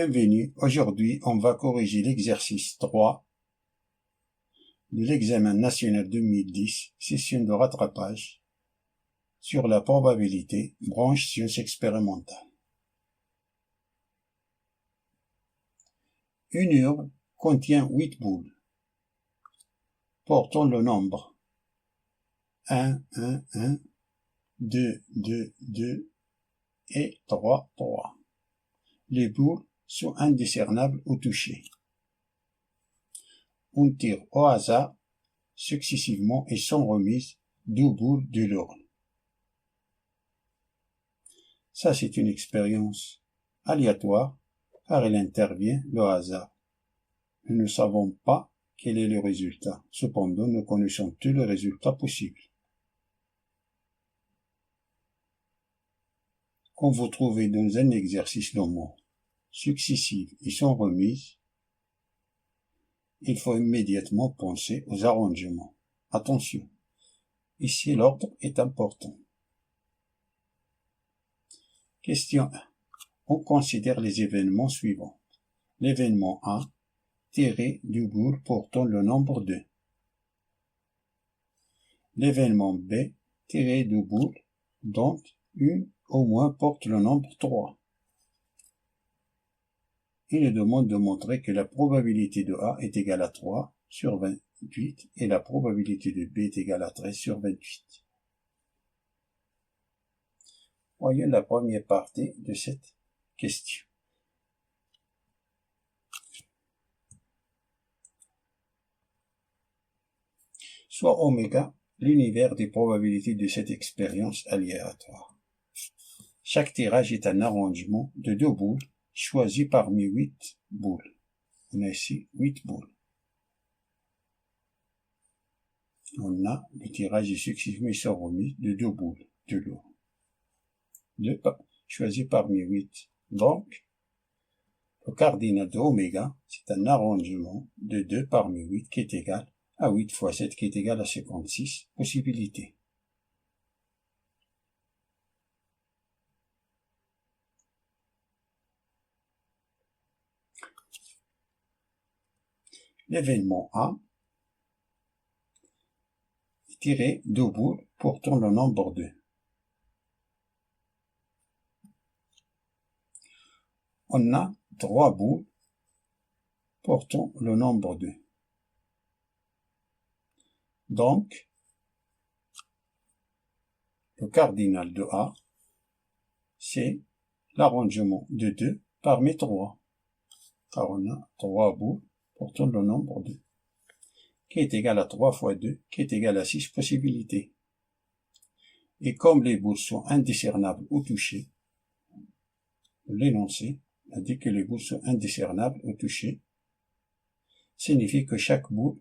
Bienvenue, aujourd'hui on va corriger l'exercice 3 de l'examen national 2010, session de rattrapage, sur la probabilité, branche sciences expérimentales. Une urne contient 8 boules, portant le nombre 1, 1, 1, 2, 2, 2 et 3, 3. Les boules sont indiscernables au toucher. On tire au hasard, successivement et sans remise, 2 boules de l'urne. Ça, c'est une expérience aléatoire, car il intervient le hasard. Nous ne savons pas quel est le résultat. Cependant, nous connaissons tous les résultats possibles. Quand vous trouvez dans un exercice de mots successifs et sans remise, il faut immédiatement penser aux arrangements. Attention, ici l'ordre est important. Question 1. On considère les événements suivants. L'événement A, tirer du boule portant le nombre 2. L'événement B, tirer du boule dont une au moins porte le nombre 3. Il nous demande de montrer que la probabilité de A est égale à 3 sur 28 et la probabilité de B est égale à 13 sur 28. Voyons la première partie de cette question. Soit oméga, l'univers des probabilités de cette expérience aléatoire. Chaque tirage est un arrangement de 2 boules choisies parmi 8 boules. On a ici 8 boules. On a le tirage successivement sans remise de 2 boules de l'eau. Choisi parmi 8. Donc, le cardinal de oméga, c'est un arrangement de 2 parmi 8 qui est égal à 8 fois 7 qui est égal à 56 possibilités. L'événement A est tiré 2 boules portant le nombre 2. On a 3 boules portant le nombre 2. Donc, le cardinal de A, c'est l'arrangement de 2 parmi 3. Car on a 3 boules portant le nombre 2, qui est égal à 3 fois 2, qui est égal à 6 possibilités. Et comme les boules sont indiscernables au toucher, l'énoncé a dit que les boules sont indiscernables au toucher, signifie que chaque boule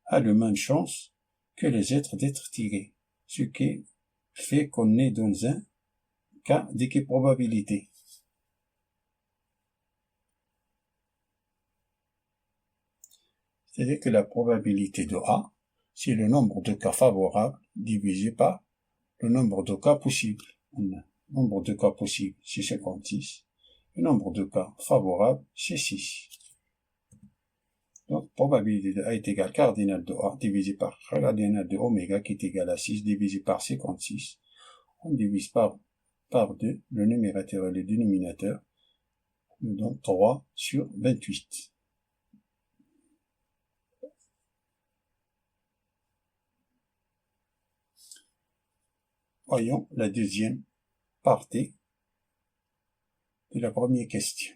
a la même chance que les autres d'être tirées, ce qui fait qu'on est dans un cas d'équiprobabilité. C'est-à-dire que la probabilité de A, c'est le nombre de cas favorables divisé par le nombre de cas possibles. Le nombre de cas possibles, c'est 56. Le nombre de cas favorables, c'est 6. Donc, probabilité de A est égale cardinal de A divisé par cardinal de oméga qui est égal à 6 divisé par 56. On divise par 2 le numérateur et le dénominateur, nous donne 3 sur 28. Voyons la deuxième partie de la première question.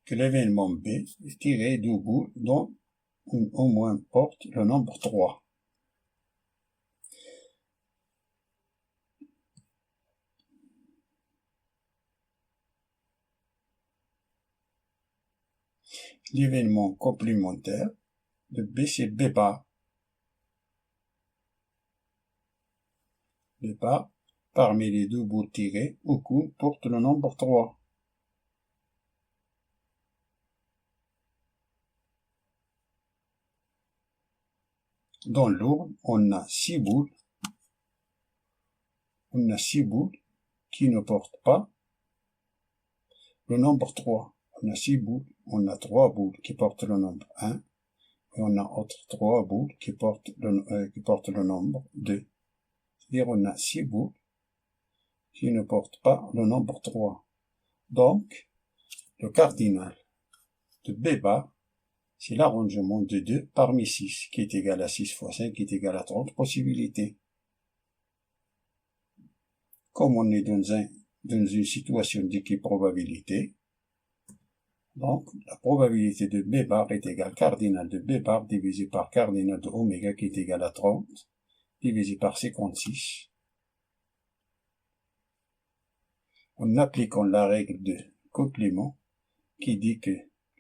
Que l'événement B est tiré du bout dont au moins porte le nombre 3. L'événement complémentaire de B, c'est B bar. B bar, parmi les 2 bouts tirés, au coup, porte le nombre 3. Dans l'urne, on a 6 boules on a 6 boules qui ne portent pas le nombre 3. On a 6 boules, on a 3 boules qui portent le nombre 1, et on a autre 3 boules qui portent le nombre 2. C'est-à-dire on a 6 boules qui ne portent pas le nombre 3. Donc, le cardinal de B bar, c'est l'arrangement de 2 parmi 6, qui est égal à 6 fois 5, qui est égal à 30 possibilités. Comme on est dans une situation d'équiprobabilité, donc la probabilité de B bar est égale cardinal de B bar divisé par cardinal de oméga qui est égal à 30, divisé par 56. En appliquant la règle de complément qui dit que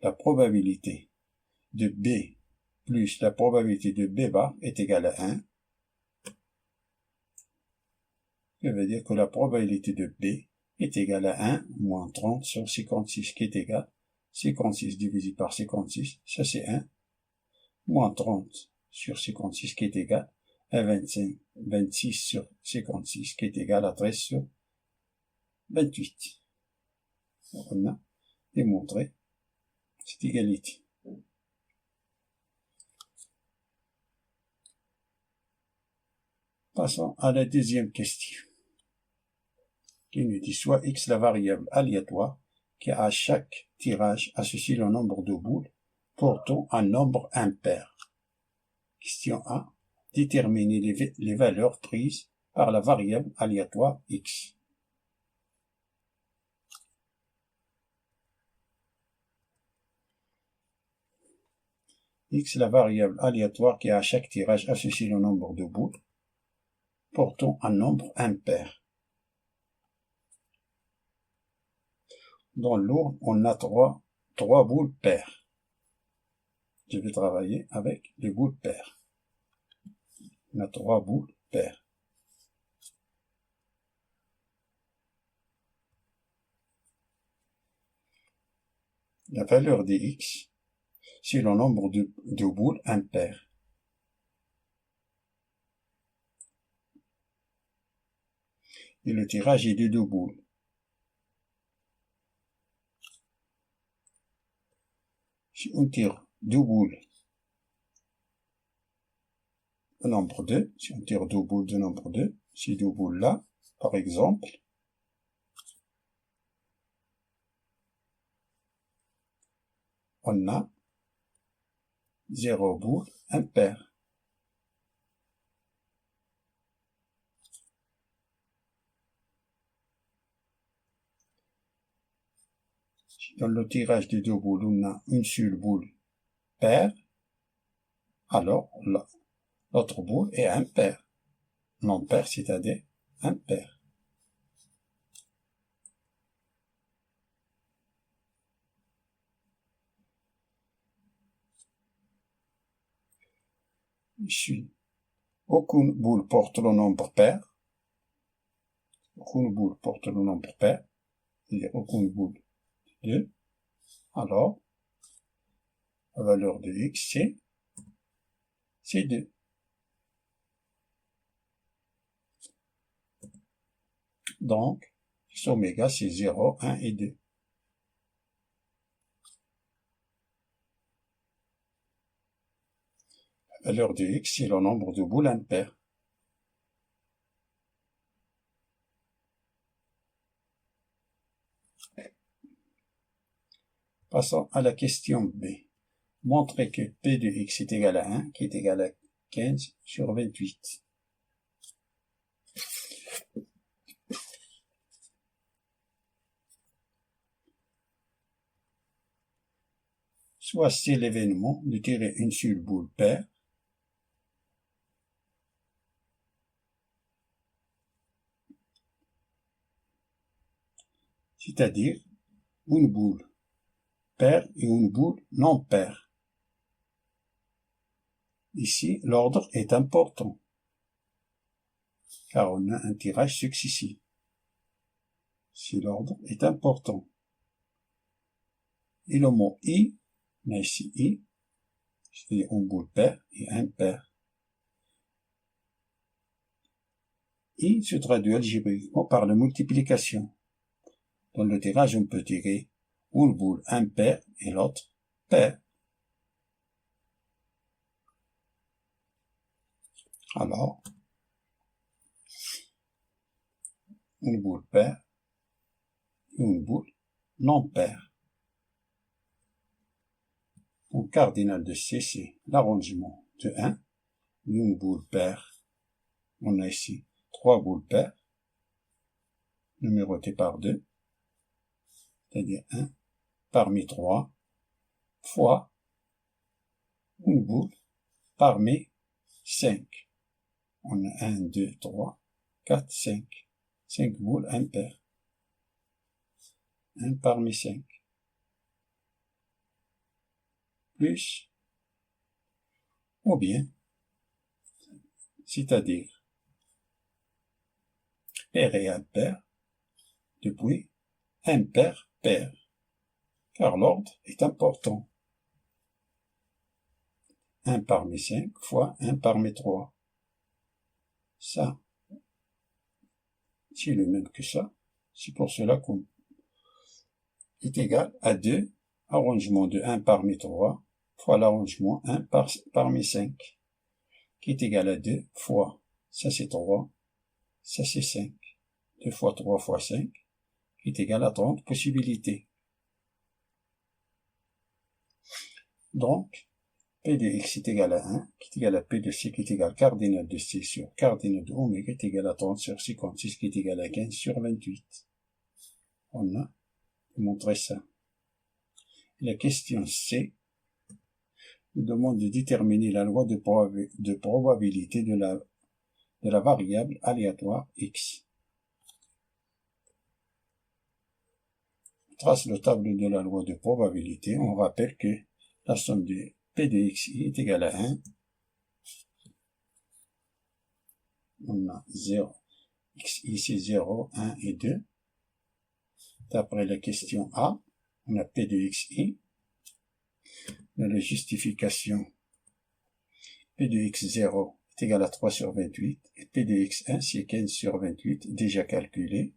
la probabilité de B plus la probabilité de B bar est égale à 1, ça veut dire que la probabilité de B est égale à 1 moins 30 sur 56 qui est égal 56 divisé par 56, ça c'est 1, moins 30 sur 56 qui est égal à 26 sur 56 qui est égal à 13 sur 28. Donc on a démontré cette égalité. Passons à la deuxième question, qui nous dit soit x la variable aléatoire qui à chaque tirage associe le nombre de boules portant un nombre impair. Question A. Déterminer les valeurs prises par la variable aléatoire x. X la variable aléatoire qui à chaque tirage associe le nombre de boules portant un nombre impair. Dans l'ordre, on a trois boules paires. Je vais travailler avec les boules paires. On a 3 boules paires. La valeur de x, c'est le nombre de boules impaires. Et le tirage est de 2 boules. Si on tire 2 boules de nombre 2, si on tire 2 boules de nombre 2, ces 2 boules-là, par exemple, on a 0 boules impaires. Si dans le tirage des 2 boules, on a une seule boule paire, alors l'autre boule est impaire. Non paire, c'est-à-dire impaire. Ici, aucune boule porte le nombre pair. Aucune boule porte le nombre pair. C'est-à-dire aucune boule 2. Alors, la valeur de x, c'est 2. Donc, x oméga, c'est 0, 1 et 2. La valeur de x, c'est le nombre de boules impaires. Passons à la question B. Montrez que P de x est égal à 1, qui est égal à 15 sur 28. Soit c'est l'événement de tirer une seule boule paire, c'est-à-dire une boule paire et une boule non paire. Ici, l'ordre est important, car on a un tirage successif. Si l'ordre est important. Et le mot i, on a ici i, c'est une boule paire et impaire. I se traduit algébriquement par la multiplication. Dans le tirage, on peut tirer une boule impaire et l'autre paire. Alors, une boule paire et une boule non paire. Donc, cardinal de C, c'est l'arrangement de 1, une boule paire. On a ici 3 boules paires, numérotées par 2, c'est-à-dire 1 parmi 3, fois une boule parmi 5. On a 1, 2, 3, 4, 5. 5 boules impaires. 1 parmi 5. Plus, ou bien, c'est-à-dire pair et impair, depuis impair, pair, car l'ordre est important. 1 parmi 5 fois 1 parmi 3. Ça, c'est le même que ça. C'est pour cela qu'on est égal à 2, arrangement de 1 parmi 3, fois l'arrangement 1 parmi 5, qui est égal à 2 fois, ça c'est 3, ça c'est 5. 2 fois 3 fois 5, qui est égal à 30 possibilités. Donc, P de x est égal à 1, qui est égal à P de C, qui est égal à cardinal de C sur cardinal de oméga, est égal à 30 sur 56, qui est égal à 15 sur 28. On a montré ça. La question C nous demande de déterminer la loi de probabilité de la variable aléatoire x. On trace le tableau de la loi de probabilité. On rappelle que la somme de P de xi est égale à 1. On a 0, xi c'est 0, 1 et 2. D'après la question A, on a P de xi. Dans la justification, P de x0 est égal à 3 sur 28, et P de x1 c'est 15 sur 28, déjà calculé.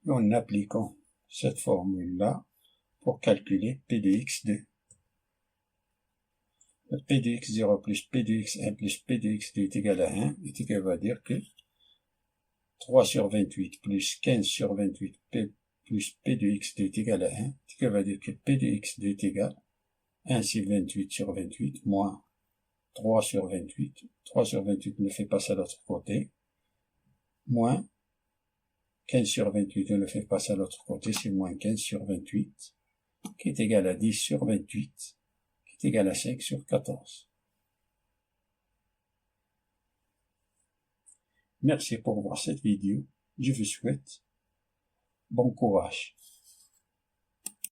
Et en appliquant cette formule-là pour calculer P de x2. P de x0 plus P de x1 plus P de x2 est égal à 1, et ça va dire que 3 sur 28 plus 15 sur 28 P plus P de x2 est égal à 1, ce qui va dire que P de x2 est égal à 1 sur 28 sur 28 moins 3 sur 28. 3 sur 28 me fait passer à l'autre côté, moins 15 sur 28 on le fait passer à l'autre côté, c'est moins 15 sur 28, qui est égal à 10 sur 28, qui est égal à 5 sur 14. Merci pour voir cette vidéo. Je vous souhaite bon courage.